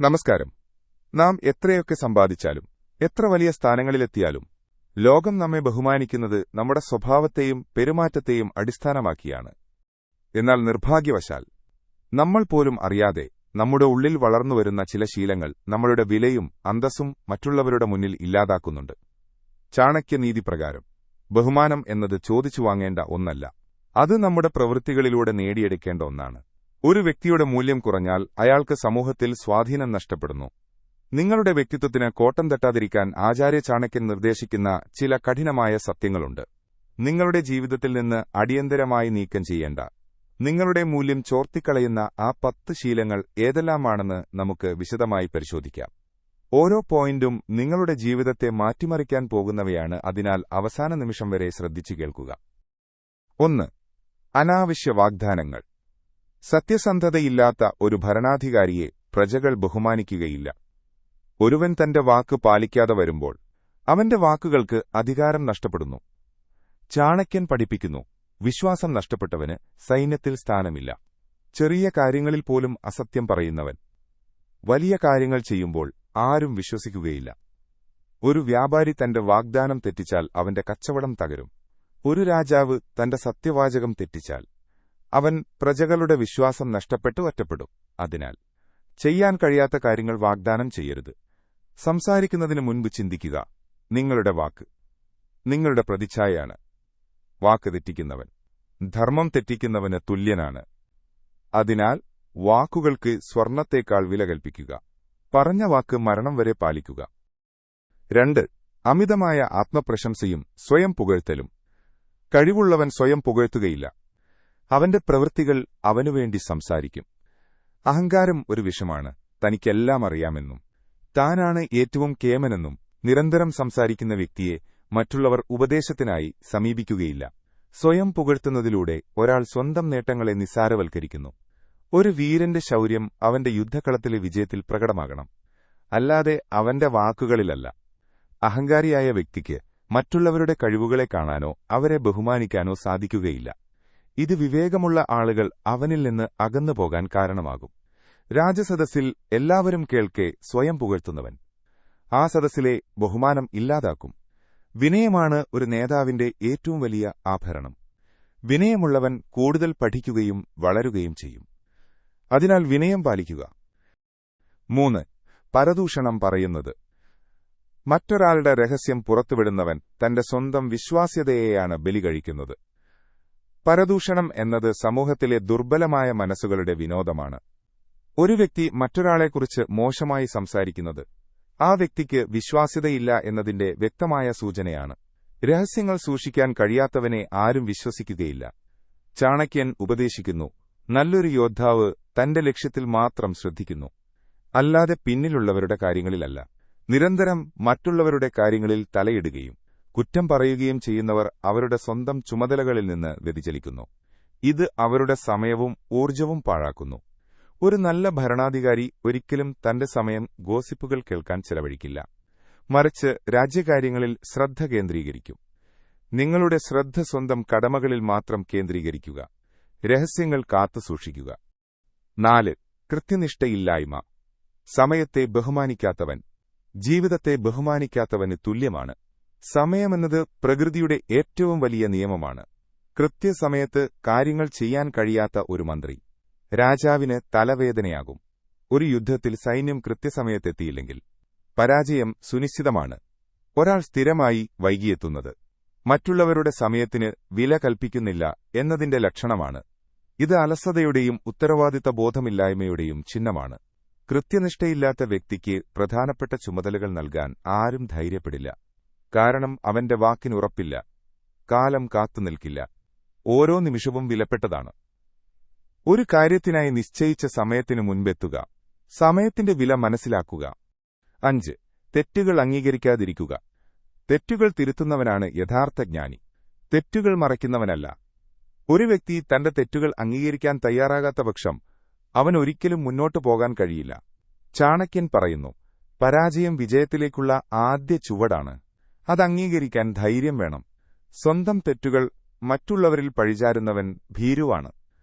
നമസ്കാരം. നാം എത്രയൊക്കെ സമ്പാദിച്ചാലും എത്ര വലിയ സ്ഥാനങ്ങളിലെത്തിയാലും ലോകം നമ്മെ ബഹുമാനിക്കുന്നത് നമ്മുടെ സ്വഭാവത്തെയും പെരുമാറ്റത്തെയും അടിസ്ഥാനമാക്കിയാണ്. എന്നാൽ നിർഭാഗ്യവശാൽ നമ്മൾ പോലും അറിയാതെ നമ്മുടെ ഉള്ളിൽ വളർന്നുവരുന്ന ചില ശീലങ്ങൾ നമ്മളുടെ വിലയും അന്തസ്സും മറ്റുള്ളവരുടെ മുന്നിൽ ഇല്ലാതാക്കുന്നുണ്ട്. ചാണക്യനീതി പ്രകാരം ബഹുമാനം എന്നത് ചോദിച്ചു വാങ്ങേണ്ട ഒന്നല്ല, അത് നമ്മുടെ പ്രവൃത്തികളിലൂടെ നേടിയെടുക്കേണ്ട ഒന്നാണ്. ഒരു വ്യക്തിയുടെ മൂല്യം കുറഞ്ഞാൽ അയാൾക്ക് സമൂഹത്തിൽ സ്വാധീനം നഷ്ടപ്പെടുന്നു. നിങ്ങളുടെ വ്യക്തിത്വത്തിന് കോട്ടം തട്ടാതിരിക്കാൻ ആചാര്യ ചാണക്യൻ നിർദ്ദേശിക്കുന്ന ചില കഠിനമായ സത്യങ്ങളുണ്ട്. നിങ്ങളുടെ ജീവിതത്തിൽ നിന്ന് അടിയന്തരമായി നീക്കം ചെയ്യേണ്ട, നിങ്ങളുടെ മൂല്യം ചോർത്തിക്കളയുന്ന ആ 10 ശീലങ്ങൾ ഏതെല്ലാമാണെന്ന് നമുക്ക് വിശദമായി പരിശോധിക്കാം. ഓരോ പോയിന്റും നിങ്ങളുടെ ജീവിതത്തെ മാറ്റിമറിക്കാൻ പോകുന്നവയാണ്, അതിനാൽ അവസാന നിമിഷം വരെ ശ്രദ്ധിച്ചു കേൾക്കുക. 1. അനാവശ്യ വാഗ്ദാനങ്ങൾ. സത്യസന്ധതയില്ലാത്ത ഒരു ഭരണാധികാരിയെ പ്രജകൾ ബഹുമാനിക്കുകയില്ല. ഒരുവൻ തന്റെ വാക്ക് പാലിക്കാതെ വരുമ്പോൾ അവന്റെ വാക്കുകൾക്ക് അധികാരം നഷ്ടപ്പെടുന്നു. ചാണക്യൻ പഠിപ്പിക്കുന്നു, വിശ്വാസം നഷ്ടപ്പെട്ടവന് സൈന്യത്തിൽ സ്ഥാനമില്ല. ചെറിയ കാര്യങ്ങളിൽ പോലും അസത്യം പറയുന്നവൻ വലിയ കാര്യങ്ങൾ ചെയ്യുമ്പോൾ ആരും വിശ്വസിക്കുകയില്ല. ഒരു വ്യാപാരി തന്റെ വാഗ്ദാനം തെറ്റിച്ചാൽ അവന്റെ കച്ചവടം തകരും. ഒരു രാജാവ് തന്റെ സത്യവാചകം തെറ്റിച്ചാൽ അവൻ പ്രജകളുടെ വിശ്വാസം നഷ്ടപ്പെട്ട് ഒറ്റപ്പെടും. അതിനാൽ ചെയ്യാൻ കഴിയാത്ത കാര്യങ്ങൾ വാഗ്ദാനം ചെയ്യരുത്. സംസാരിക്കുന്നതിന് മുൻപ് ചിന്തിക്കുക. നിങ്ങളുടെ വാക്ക് നിങ്ങളുടെ പ്രതിച്ഛായയാണ്. വാക്ക് തെറ്റിക്കുന്നവൻ ധർമ്മം തെറ്റിക്കുന്നവന് തുല്യനാണ്. അതിനാൽ വാക്കുകൾക്ക് സ്വർണത്തേക്കാൾ വില കൽപ്പിക്കുക. പറഞ്ഞ വാക്ക് മരണം വരെ പാലിക്കുക. 2. അമിതമായ ആത്മപ്രശംസയും സ്വയം പുകഴ്ത്തലും. കഴിവുള്ളവൻ സ്വയം പുകഴ്ത്തുകയില്ല. അവന്റെ പ്രവൃത്തികൾ അവനുവേണ്ടി സംസാരിക്കും. അഹങ്കാരം ഒരു വിഷമാണ്. തനിക്കെല്ലാം അറിയാമെന്നും താനാണ് ഏറ്റവും കേമനെന്നും നിരന്തരം സംസാരിക്കുന്ന വ്യക്തിയെ മറ്റുള്ളവർ ഉപദേശത്തിനായി സമീപിക്കുകയില്ല. സ്വയം പുകഴ്ത്തുന്നതിലൂടെ ഒരാൾ സ്വന്തം നേട്ടങ്ങളെ നിസ്സാരവൽക്കരിക്കുന്നു. ഒരു വീരന്റെ ശൌര്യം അവന്റെ യുദ്ധക്കളത്തിലെ വിജയത്തിൽ പ്രകടമാകണം, അല്ലാതെ അവന്റെ വാക്കുകളിലല്ല. അഹങ്കാരിയായ വ്യക്തിക്ക് മറ്റുള്ളവരുടെ കഴിവുകളെ കാണാനോ അവരെ ബഹുമാനിക്കാനോ സാധിക്കുകയില്ല. ഇത് വിവേകമുള്ള ആളുകൾ അവനിൽ നിന്ന് അകന്നുപോകാൻ കാരണമാകും. രാജസദസ്സിൽ എല്ലാവരും കേൾക്കെ സ്വയം പുകഴ്ത്തുന്നവൻ ആ സദസ്സിലെ ബഹുമാനം ഇല്ലാതാക്കും. വിനയമാണ് ഒരു നേതാവിന്റെ ഏറ്റവും വലിയ ആഭരണം. വിനയമുള്ളവൻ കൂടുതൽ പഠിക്കുകയും വളരുകയും ചെയ്യും. അതിനാൽ വിനയം പാലിക്കുക. 3. പരദൂഷണം പറയുന്നത്. മറ്റൊരാളുടെ രഹസ്യം പുറത്തുവിടുന്നവൻ തന്റെ സ്വന്തം വിശ്വാസ്യതയെയാണ് ബലി കഴിക്കുന്നത്. പരദൂഷണം എന്നത് സമൂഹത്തിലെ ദുർബലമായ മനസ്സുകളുടെ വിനോദമാണ്. ഒരു വ്യക്തി മറ്റൊരാളെക്കുറിച്ച് മോശമായി സംസാരിക്കുന്നത് ആ വ്യക്തിക്ക് വിശ്വാസ്യതയില്ല എന്നതിന്റെ വ്യക്തമായ സൂചനയാണ്. രഹസ്യങ്ങൾ സൂക്ഷിക്കാൻ കഴിയാത്തവനെ ആരും വിശ്വസിക്കുകയില്ല. ചാണക്യൻ ഉപദേശിക്കുന്നു, നല്ലൊരു യോദ്ധാവ് തന്റെ ലക്ഷ്യത്തിൽ മാത്രം ശ്രദ്ധിക്കുന്നു, അല്ലാതെ പിന്നിലുള്ളവരുടെ കാര്യങ്ങളിലല്ല. നിരന്തരം മറ്റുള്ളവരുടെ കാര്യങ്ങളിൽ തലയിടുകയും കുറ്റം പറയുകയും ചെയ്യുന്നവർ അവരുടെ സ്വന്തം ചുമതലകളിൽ നിന്ന് വ്യതിചലിക്കുന്നു. ഇത് അവരുടെ സമയവും ഊർജ്ജവും പാഴാക്കുന്നു. ഒരു നല്ല ഭരണാധികാരി ഒരിക്കലും തന്റെ സമയം ഗോസിപ്പുകൾ കേൾക്കാൻ ചെലവഴിക്കില്ല, മറിച്ച് രാജ്യകാര്യങ്ങളിൽ ശ്രദ്ധ കേന്ദ്രീകരിക്കും. നിങ്ങളുടെ ശ്രദ്ധ സ്വന്തം കടമകളിൽ മാത്രം കേന്ദ്രീകരിക്കുക. രഹസ്യങ്ങൾ കാത്തുസൂക്ഷിക്കുക. 4. കൃത്യനിഷ്ഠയില്ലായ്മ. സമയത്തെ ബഹുമാനിക്കാത്തവൻ ജീവിതത്തെ ബഹുമാനിക്കാത്തവന് തുല്യമാണ്. സമയമെന്നത് പ്രകൃതിയുടെ ഏറ്റവും വലിയ നിയമമാണ്. കൃത്യസമയത്ത് കാര്യങ്ങൾ ചെയ്യാൻ കഴിയാത്ത ഒരു മന്ത്രി രാജാവിന് തലവേദനയാകും. ഒരു യുദ്ധത്തിൽ സൈന്യം കൃത്യസമയത്തെത്തിയില്ലെങ്കിൽ പരാജയം സുനിശ്ചിതമാണ്. ഒരാൾ സ്ഥിരമായി വൈകിയെത്തുന്നത് മറ്റുള്ളവരുടെ സമയത്തിന് വില കൽപ്പിക്കുന്നില്ല എന്നതിന്റെ ലക്ഷണമാണ്. ഇത് അലസതയുടെയും ഉത്തരവാദിത്ത ബോധമില്ലായ്മയുടെയും ചിഹ്നമാണ്. കൃത്യനിഷ്ഠയില്ലാത്ത വ്യക്തിക്ക് പ്രധാനപ്പെട്ട ചുമതലകൾ നൽകാൻ ആരും ധൈര്യപ്പെടില്ല. കാരണം അവന്റെ വാക്കിനുറപ്പില്ല. കാലം കാത്തുനിൽക്കില്ല. ഓരോ നിമിഷവും വിലപ്പെട്ടതാണ്. ഒരു കാര്യത്തിനായി നിശ്ചയിച്ച സമയത്തിനു മുൻപെത്തുക. സമയത്തിന്റെ വില മനസ്സിലാക്കുക. 5. തെറ്റുകൾ അംഗീകരിക്കാതിരിക്കുക. തെറ്റുകൾ തിരുത്തുന്നവനാണ് യഥാർത്ഥ ജ്ഞാനി, തെറ്റുകൾ മറയ്ക്കുന്നവനല്ല. ഒരു വ്യക്തി തന്റെ തെറ്റുകൾ അംഗീകരിക്കാൻ തയ്യാറാകാത്ത പക്ഷം അവനൊരിക്കലും മുന്നോട്ടു പോകാൻ കഴിയില്ല. ചാണക്യൻ പറയുന്നു, പരാജയം വിജയത്തിലേക്കുള്ള ആദ്യ ചുവടാണ്. അത് അംഗീകരിക്കാൻ ധൈര്യം വേണം. സ്വന്തം തെറ്റുകൾ മറ്റുള്ളവരിൽ പഴിചാരുന്നവൻ ഭീരുവാണ്.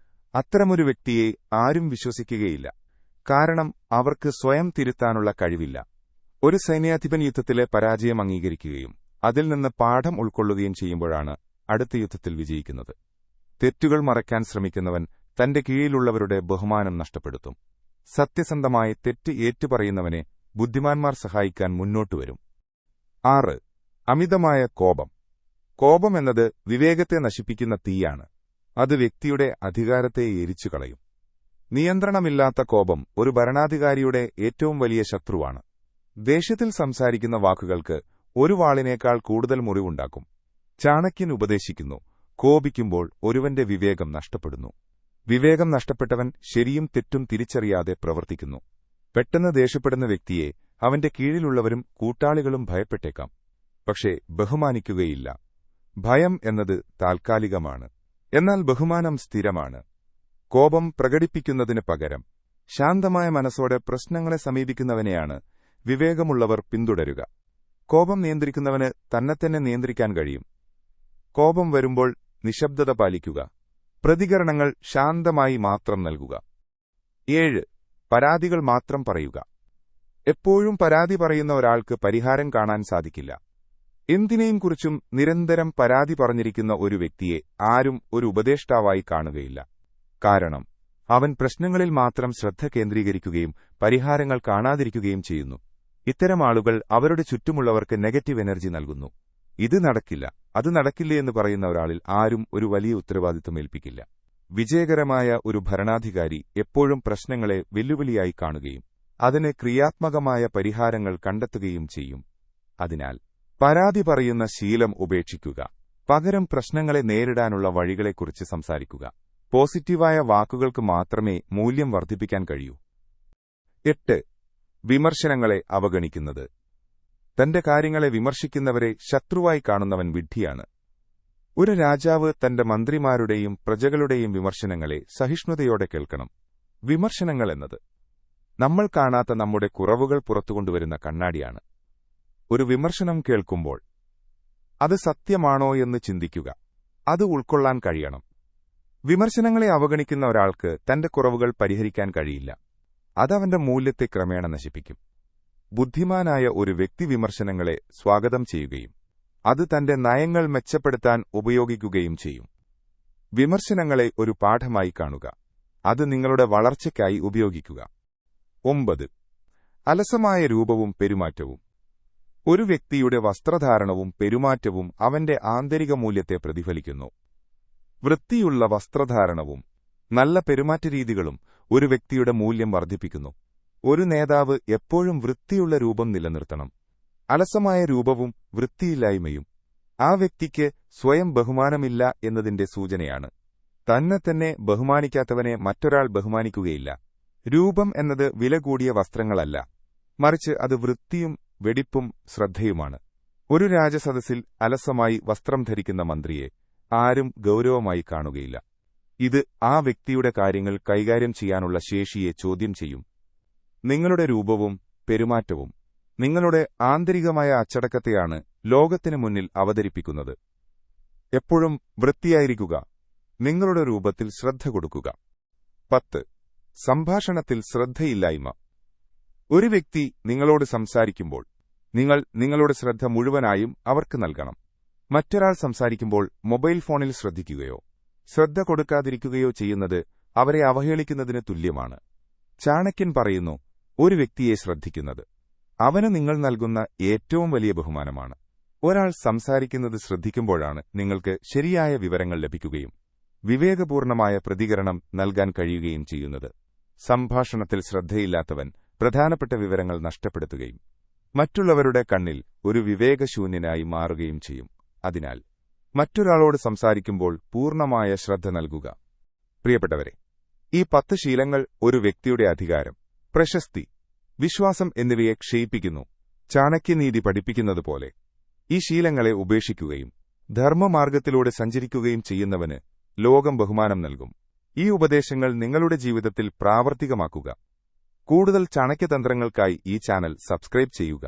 അത്തരമൊരു വ്യക്തിയെ ആരും വിശ്വസിക്കുകയില്ല. കാരണം അവർക്ക് സ്വയം തിരുത്താനുള്ള കഴിവില്ല. ഒരു സൈന്യാധിപൻ യുദ്ധത്തിലെ പരാജയം അംഗീകരിക്കുകയും അതിൽ നിന്ന് പാഠം ഉൾക്കൊള്ളുകയും ചെയ്യുമ്പോഴാണ് അടുത്ത യുദ്ധത്തിൽ വിജയിക്കുന്നത്. തെറ്റുകൾ മറയ്ക്കാൻ ശ്രമിക്കുന്നവൻ തന്റെ കീഴിലുള്ളവരുടെ ബഹുമാനം നഷ്ടപ്പെടുത്തും. സത്യസന്ധമായി തെറ്റ് ഏറ്റുപറയുന്നവനെ ബുദ്ധിമാന്മാർ സഹായിക്കാൻ മുന്നോട്ടുവരും. 6. അമിതമായ കോപം. കോപം എന്നത് വിവേകത്തെ നശിപ്പിക്കുന്ന തീയാണ്. അത് വ്യക്തിയുടെ അധികാരത്തെ എരിച്ചുകളയും. നിയന്ത്രണമില്ലാത്ത കോപം ഒരു ഭരണാധികാരിയുടെ ഏറ്റവും വലിയ ശത്രുവാണ്. ദേഷ്യത്തിൽ സംസാരിക്കുന്ന വാക്കുകൾക്ക് ഒരു വാളിനേക്കാൾ കൂടുതൽ മുറിവുണ്ടാക്കും. ചാണക്യൻ ഉപദേശിക്കുന്നു, കോപിക്കുമ്പോൾ ഒരുവന്റെ വിവേകം നഷ്ടപ്പെടുന്നു. വിവേകം നഷ്ടപ്പെട്ടവൻ ശരിയും തെറ്റും തിരിച്ചറിയാതെ പ്രവർത്തിക്കുന്നു. പെട്ടെന്ന് ദേഷ്യപ്പെടുന്ന വ്യക്തിയെ അവന്റെ കീഴിലുള്ളവരും കൂട്ടാളികളും ഭയപ്പെട്ടേക്കാം, പക്ഷേ ബഹുമാനിക്കുകയില്ല. ഭയം എന്നത് താൽക്കാലികമാണ്, എന്നാൽ ബഹുമാനം സ്ഥിരമാണ്. കോപം പ്രകടിപ്പിക്കുന്നതിന് പകരം ശാന്തമായ മനസ്സോടെ പ്രശ്നങ്ങളെ സമീപിക്കുന്നവനെയാണ് വിവേകമുള്ളവർ പിന്തുടരുക. കോപം നിയന്ത്രിക്കുന്നവന് തന്നെത്തന്നെ നിയന്ത്രിക്കാൻ കഴിയും. കോപം വരുമ്പോൾ നിശബ്ദത പാലിക്കുക. പ്രതികരണങ്ങൾ ശാന്തമായി മാത്രം നൽകുക. 7. പരാതികൾ മാത്രം പറയുക. എപ്പോഴും പരാതി പറയുന്ന ഒരാൾക്ക് പരിഹാരം കാണാൻ സാധിക്കില്ല. എന്തിനേയും കുറിച്ചും നിരന്തരം പരാതി പറഞ്ഞിരിക്കുന്ന ഒരു വ്യക്തിയെ ആരും ഒരു ഉപദേഷ്ടാവായി കാണുകയില്ല. കാരണം അവൻ പ്രശ്നങ്ങളിൽ മാത്രം ശ്രദ്ധ കേന്ദ്രീകരിക്കുകയും പരിഹാരങ്ങൾ കാണാതിരിക്കുകയും ചെയ്യുന്നു. ഇത്തരം ആളുകൾ അവരുടെ ചുറ്റുമുള്ളവർക്ക് നെഗറ്റീവ് എനർജി നൽകുന്നു. ഇത് നടക്കില്ല, അത് നടക്കില്ല എന്ന് പറയുന്ന ഒരാളിൽ ആരും ഒരു വലിയ ഉത്തരവാദിത്തം ഏൽപ്പിക്കില്ല. വിജയകരമായ ഒരു ഭരണാധികാരി എപ്പോഴും പ്രശ്നങ്ങളെ വെല്ലുവിളിയായി കാണുകയും അതിന് ക്രിയാത്മകമായ പരിഹാരങ്ങൾ കണ്ടെത്തുകയും ചെയ്യും. അതിനാൽ പരാതി പറയുന്ന ശീലം ഉപേക്ഷിക്കുക. പകരം പ്രശ്നങ്ങളെ നേരിടാനുള്ള വഴികളെക്കുറിച്ച് സംസാരിക്കുക. പോസിറ്റീവായ വാക്കുകൾക്ക് മാത്രമേ മൂല്യം വർദ്ധിപ്പിക്കാൻ കഴിയൂ. 8. വിമർശനങ്ങളെ അവഗണിക്കുന്നത്. തന്റെ കാര്യങ്ങളെ വിമർശിക്കുന്നവരെ ശത്രുവായി കാണുന്നവൻ വിഡ്ഢിയാണ്. ഒരു രാജാവ് തന്റെ മന്ത്രിമാരുടെയും പ്രജകളുടെയും വിമർശനങ്ങളെ സഹിഷ്ണുതയോടെ കേൾക്കണം. വിമർശനങ്ങൾ എന്നത് നമ്മൾ കാണാത്ത നമ്മുടെ കുറവുകൾ പുറത്തുകൊണ്ടുവരുന്ന കണ്ണാടിയാണ്. ഒരു വിമർശനം കേൾക്കുമ്പോൾ അത് സത്യമാണോ എന്ന് ചിന്തിക്കുക. അത് ഉൾക്കൊള്ളാൻ കഴിയണം. വിമർശനങ്ങളെ അവഗണിക്കുന്ന ഒരാൾക്ക് തന്റെ കുറവുകൾ പരിഹരിക്കാൻ കഴിയില്ല. അതവന്റെ മൂല്യത്തെ ക്രമേണ നശിപ്പിക്കും. ബുദ്ധിമാനായ ഒരു വ്യക്തി വിമർശനങ്ങളെ സ്വാഗതം ചെയ്യുകയും അത് തന്റെ നയങ്ങൾ മെച്ചപ്പെടുത്താൻ ഉപയോഗിക്കുകയും ചെയ്യും. വിമർശനങ്ങളെ ഒരു പാഠമായി കാണുക. അത് നിങ്ങളുടെ വളർച്ചയ്ക്കായി ഉപയോഗിക്കുക. 9. അലസമായ രൂപവും പെരുമാറ്റവും. ഒരു വ്യക്തിയുടെ വസ്ത്രധാരണവും പെരുമാറ്റവും അവന്റെ ആന്തരിക മൂല്യത്തെ പ്രതിഫലിക്കുന്നു. വൃത്തിയുള്ള വസ്ത്രധാരണവും നല്ല പെരുമാറ്റരീതികളും ഒരു വ്യക്തിയുടെ മൂല്യം വർദ്ധിപ്പിക്കുന്നു. ഒരു നേതാവ് എപ്പോഴും വൃത്തിയുള്ള രൂപം നിലനിർത്തണം. അലസമായ രൂപവും വൃത്തിയില്ലായ്മയും ആ വ്യക്തിക്ക് സ്വയം ബഹുമാനമില്ല എന്നതിന്റെ സൂചനയാണ്. തന്നെ ബഹുമാനിക്കാത്തവനെ മറ്റൊരാൾ ബഹുമാനിക്കുകയില്ല. രൂപം എന്നത് വില കൂടിയ വസ്ത്രങ്ങളല്ല, മറിച്ച് അത് വൃത്തിയും വെടിപ്പും ശ്രദ്ധയുമാണ്. ഒരു രാജസദസ്സിൽ അലസമായി വസ്ത്രം ധരിക്കുന്ന മന്ത്രിയെ ആരും ഗൗരവമായി കാണുകയില്ല. ഇത് ആ വ്യക്തിയുടെ കാര്യങ്ങൾ കൈകാര്യം ചെയ്യാനുള്ള ശേഷിയെ ചോദ്യം ചെയ്യും. നിങ്ങളുടെ രൂപവും പെരുമാറ്റവും നിങ്ങളുടെ ആന്തരികമായ അച്ചടക്കത്തെയാണ് ലോകത്തിനു മുന്നിൽ അവതരിപ്പിക്കുന്നത്. എപ്പോഴും വൃത്തിയായിരിക്കുക. നിങ്ങളുടെ രൂപത്തിൽ ശ്രദ്ധ കൊടുക്കുക. 10. സംഭാഷണത്തിൽ ശ്രദ്ധയില്ലായ്മ. ഒരു വ്യക്തി നിങ്ങളോട് സംസാരിക്കുമ്പോൾ നിങ്ങൾ നിങ്ങളുടെ ശ്രദ്ധ മുഴുവനായും അവർക്ക് നൽകണം. മറ്റൊരാൾ സംസാരിക്കുമ്പോൾ മൊബൈൽ ഫോണിൽ ശ്രദ്ധിക്കുകയോ ശ്രദ്ധ കൊടുക്കാതിരിക്കുകയോ ചെയ്യുന്നത് അവരെ അവഹേളിക്കുന്നതിന് തുല്യമാണ്. ചാണക്യൻ പറയുന്നു, ഒരു വ്യക്തിയെ ശ്രദ്ധിക്കുന്നത് അവന് നിങ്ങൾ നൽകുന്ന ഏറ്റവും വലിയ ബഹുമാനമാണ്. ഒരാൾ സംസാരിക്കുന്നത് ശ്രദ്ധിക്കുമ്പോഴാണ് നിങ്ങൾക്ക് ശരിയായ വിവരങ്ങൾ ലഭിക്കുകയും വിവേകപൂർണമായ പ്രതികരണം നൽകാൻ കഴിയുകയും ചെയ്യുന്നത്. സംഭാഷണത്തിൽ ശ്രദ്ധയില്ലാത്തവൻ പ്രധാനപ്പെട്ട വിവരങ്ങൾ നഷ്ടപ്പെടുത്തുകയും മറ്റുള്ളവരുടെ കണ്ണിൽ ഒരു വിവേകശൂന്യനായി മാറുകയും ചെയ്യും. അതിനാൽ മറ്റൊരാളോട് സംസാരിക്കുമ്പോൾ പൂർണ്ണമായ ശ്രദ്ധ നൽകുക. പ്രിയപ്പെട്ടവരെ, ഈ 10 ശീലങ്ങൾ ഒരു വ്യക്തിയുടെ അധികാരം, പ്രശസ്തി, വിശ്വാസം എന്നിവയെ ക്ഷയിപ്പിക്കുന്നു. ചാണക്യനീതി പഠിപ്പിക്കുന്നതുപോലെ ഈ ശീലങ്ങളെ ഉപേക്ഷിക്കുകയും ധർമ്മമാർഗത്തിലൂടെ സഞ്ചരിക്കുകയും ചെയ്യുന്നവന് ലോകം ബഹുമാനം നൽകും. ഈ ഉപദേശങ്ങൾ നിങ്ങളുടെ ജീവിതത്തിൽ പ്രാവർത്തികമാക്കുക. കൂടുതൽ ചാണക്യതന്ത്രങ്ങൾക്കായി ഈ ചാനൽ സബ്സ്ക്രൈബ് ചെയ്യുക.